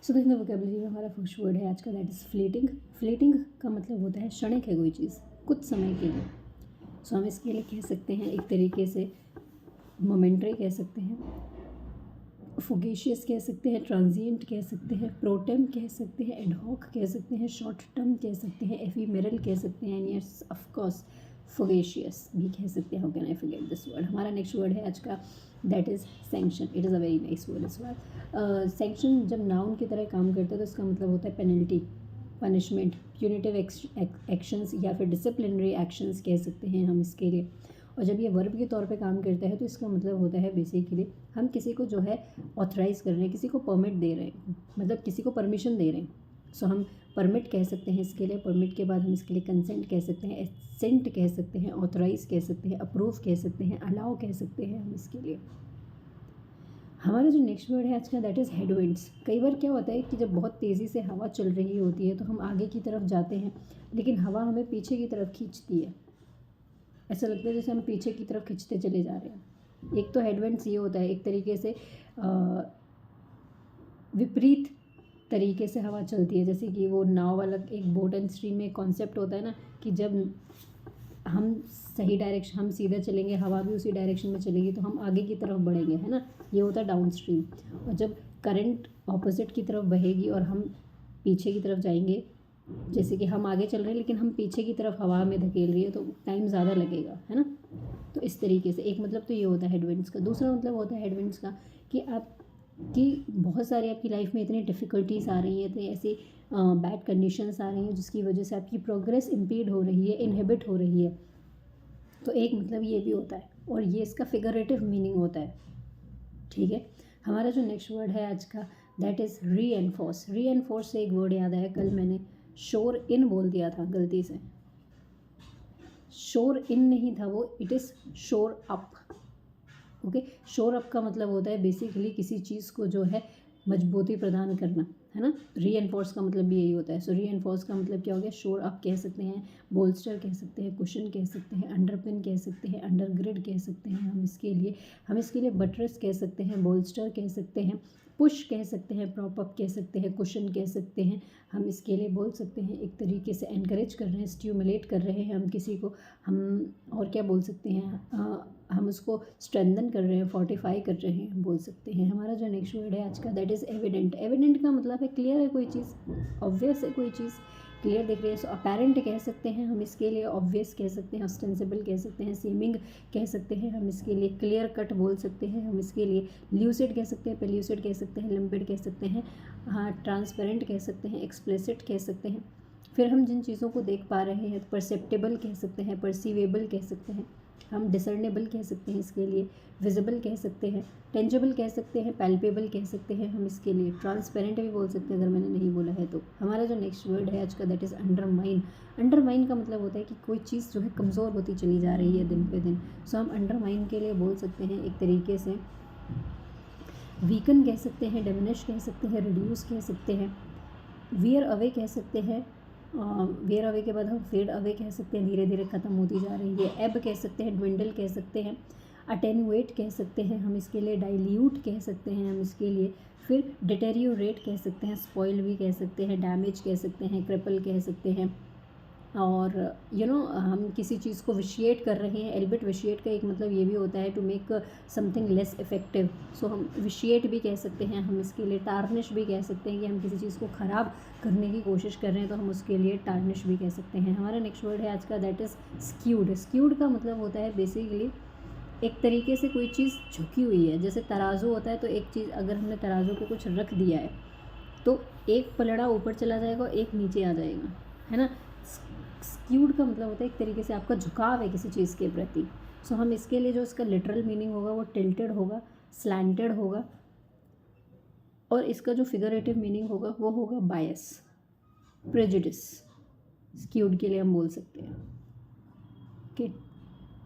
सो देखिए वोकेबलरी में हमारा फर्स्ट वर्ड है आज का, दैट इज़ फ्लीटिंग। फ्लीटिंग का मतलब होता है क्षणिक है कोई चीज़, कुछ समय के लिए। सो हम इसके लिए कह सकते हैं एक तरीके से मोमेंटरी कह सकते हैं, फुगेशियस कह सकते हैं, ट्रांजिएंट कह सकते हैं, प्रोटेम कह सकते हैं, एडहॉक कह सकते हैं, शॉर्ट टर्म कह सकते हैं, एफीमेरल कह सकते हैं, एंड यस ऑफ कोर्स फुगेशियस भी कह सकते हैं। How can I forget this word. हमारा नेक्स्ट वर्ड है आज का, that is sanction. It is a very nice word इस बार। सैंक्शन जब नाउन की तरह काम करता है तो इसका मतलब होता है पेनल्टी, पनिशमेंट, प्यूनिटिव एक्शंस या फिर डिसिप्लिनरी एक्शंस कह सकते हैं हम इसके लिए। और जब ये वर्ब के तौर पे काम करता है तो इसका मतलब होता है बेसिकली हम किसी को जो है ऑथराइज़ कर रहे हैं, किसी को परमिट दे रहे हैं, मतलब किसी को परमिशन दे रहे हैं। सो हम परमिट कह सकते हैं इसके लिए। परमिट के बाद हम इसके लिए कंसेंट कह सकते हैं, एसेंट कह सकते हैं, ऑथराइज़ कह सकते हैं, अप्रूव कह सकते हैं, अलाउ कह सकते हैं हम इसके लिए। हमारा जो नेक्स्ट वर्ड है आज का, दैट इज़ हेडविंड्स। कई बार क्या होता है कि जब बहुत तेज़ी से हवा चल रही होती है तो हम आगे की तरफ जाते हैं, लेकिन हवा हमें पीछे की तरफ खींचती है। ऐसा लगता है जैसे हम पीछे की तरफ खींचते चले जा रहे हैं। एक तो हेडविंड्स ये होता है, एक तरीके से विपरीत तरीके से हवा चलती है, जैसे कि वो नाव वाला एक बोट एंड स्ट्रीम में कॉन्सेप्ट होता है ना, कि जब हम सही डायरेक्शन, हम सीधा चलेंगे, हवा भी उसी डायरेक्शन में चलेगी तो हम आगे की तरफ बढ़ेंगे, है ना, ये होता है डाउन स्ट्रीम। और जब करंट ऑपोजिट की तरफ बहेगी और हम पीछे की तरफ जाएंगे, जैसे कि हम आगे चल रहे हैं लेकिन हम पीछे की तरफ हवा में धकेल रही है तो टाइम ज़्यादा लगेगा, है ना। तो इस तरीके से एक मतलब तो ये होता है हेडविंड्स का। दूसरा मतलब होता है हेडविंड्स का कि आपकी बहुत सारी आपकी लाइफ में इतनी डिफ़िकल्टीज आ रही हैं, इतनी ऐसी बैड कंडीशंस आ रही हैं जिसकी वजह से आपकी प्रोग्रेस इम्पीड हो रही है, इनहिबिट हो रही है। तो एक मतलब ये भी होता है और ये इसका फिगरेटिव मीनिंग होता है, ठीक है। हमारा जो नेक्स्ट वर्ड है आज का, दैट इज़ री एनफोर्स। री एनफोर्स से एक वर्ड याद आया, कल मैंने शोर इन बोल दिया था गलती से। शोर इन नहीं था वो, इट इज़ शोर अप। ओके, शोर अप का मतलब होता है बेसिकली किसी चीज़ को जो है मजबूती प्रदान करना, है ना। री एनफोर्स का मतलब भी यही होता है। सो री एनफोर्स का मतलब क्या हो गया, शोर अप कह सकते हैं, बोल्स्टर कह सकते हैं, कुशन कह सकते हैं, अंडरपिन कह सकते हैं, अंडरग्रिड कह सकते हैं हम इसके लिए बटरेस कह सकते हैं, बोल्स्टर कह सकते हैं, पुश कह सकते हैं, प्रॉप अप कह सकते हैं, कुशन कह सकते हैं। हम इसके लिए बोल सकते हैं एक तरीके से एनकरेज कर रहे हैं, स्टिमुलेट कर रहे हैं हम किसी को। हम और क्या बोल सकते हैं, हम उसको स्ट्रेंथन कर रहे हैं, फोर्टिफाई कर रहे हैं, बोल सकते हैं। हमारा जो नेक्स्ट वर्ड है आज का, दैट इज़ एविडेंट। एविडेंट का मतलब है क्लियर है कोई चीज़, ऑब्वियस है कोई चीज़, क्लियर दिख रही है। सो अपेरेंट कह सकते हैं हम इसके लिए, ऑब्वियस कह सकते हैं, ऑस्टेंसिबल कह सकते हैं, सीमिंग कह सकते हैं हम इसके लिए, क्लियर कट बोल सकते हैं हम इसके लिए, ल्यूसिड कह सकते हैं, पेल्यूसिड कह सकते हैं, लिम्पिड कह सकते हैं, हाँ ट्रांसपेरेंट कह सकते हैं, एक्सप्लिसिट कह सकते हैं। फिर हम जिन चीज़ों को देख पा रहे हैं, परसेप्टेबल कह सकते हैं, परसीवेबल कह सकते हैं, हम डिसर्नेबल कह सकते हैं इसके लिए, विजिबल कह सकते हैं, टेंजिबल कह सकते हैं, पैल्पेबल कह सकते हैं हम इसके लिए, ट्रांसपेरेंट भी बोल सकते हैं अगर मैंने नहीं बोला है तो। हमारा जो नेक्स्ट वर्ड है आज का, दैट इज़ अंडरमाइन। अंडरमाइन का मतलब होता है कि कोई चीज़ जो है कमज़ोर होती चली जा रही है दिन पे दिन। सो हम अंडरमाइन के लिए बोल सकते हैं एक तरीके से वीकन कह सकते हैं, डिमिनिश कह सकते हैं, रिड्यूस कह सकते हैं, वियर अवे कह सकते हैं। वियर अवे के बाद हम फेड अवे कह सकते हैं, धीरे धीरे ख़त्म होती जा रही है। एब कह सकते हैं, ड्विंडल कह सकते हैं, अटेनुएट कह सकते हैं हम इसके लिए, डाइल्यूट कह सकते हैं हम इसके लिए, फिर डिटेरियोरेट कह सकते हैं, स्पॉइल भी कह सकते हैं, डैमेज कह सकते हैं, क्रिपल कह सकते हैं। और हम किसी चीज़ को विशिएट कर रहे हैं। एल्बिट विशिएट का एक मतलब ये भी होता है to make something less effective. So हम विशिएट भी कह सकते हैं हम इसके लिए, टार्निश भी कह सकते हैं कि हम किसी चीज़ को ख़राब करने की कोशिश कर रहे हैं तो हम उसके लिए टार्निश भी कह सकते हैं। हमारा नेक्स्ट वर्ड है आज का, दैट इज़ स्क्यूड। स्क्यूड का मतलब होता है बेसिकली एक तरीके से कोई चीज़ झुकी हुई है। जैसे तराजू होता है तो एक चीज़ अगर हमने तराजू पे कुछ रख दिया है तो एक पलड़ा ऊपर चला जाएगा और एक नीचे आ जाएगा, है ना। स्क्यूड का मतलब होता है एक तरीके से आपका झुकाव है किसी चीज़ के प्रति। सो हम इसके लिए जो इसका लिटरल मीनिंग होगा वो टिल्टेड होगा, स्लैंटेड होगा, और इसका जो फिगरेटिव मीनिंग होगा वो होगा बायस, प्रेजुडिस। स्क्यूड के लिए हम बोल सकते हैं कि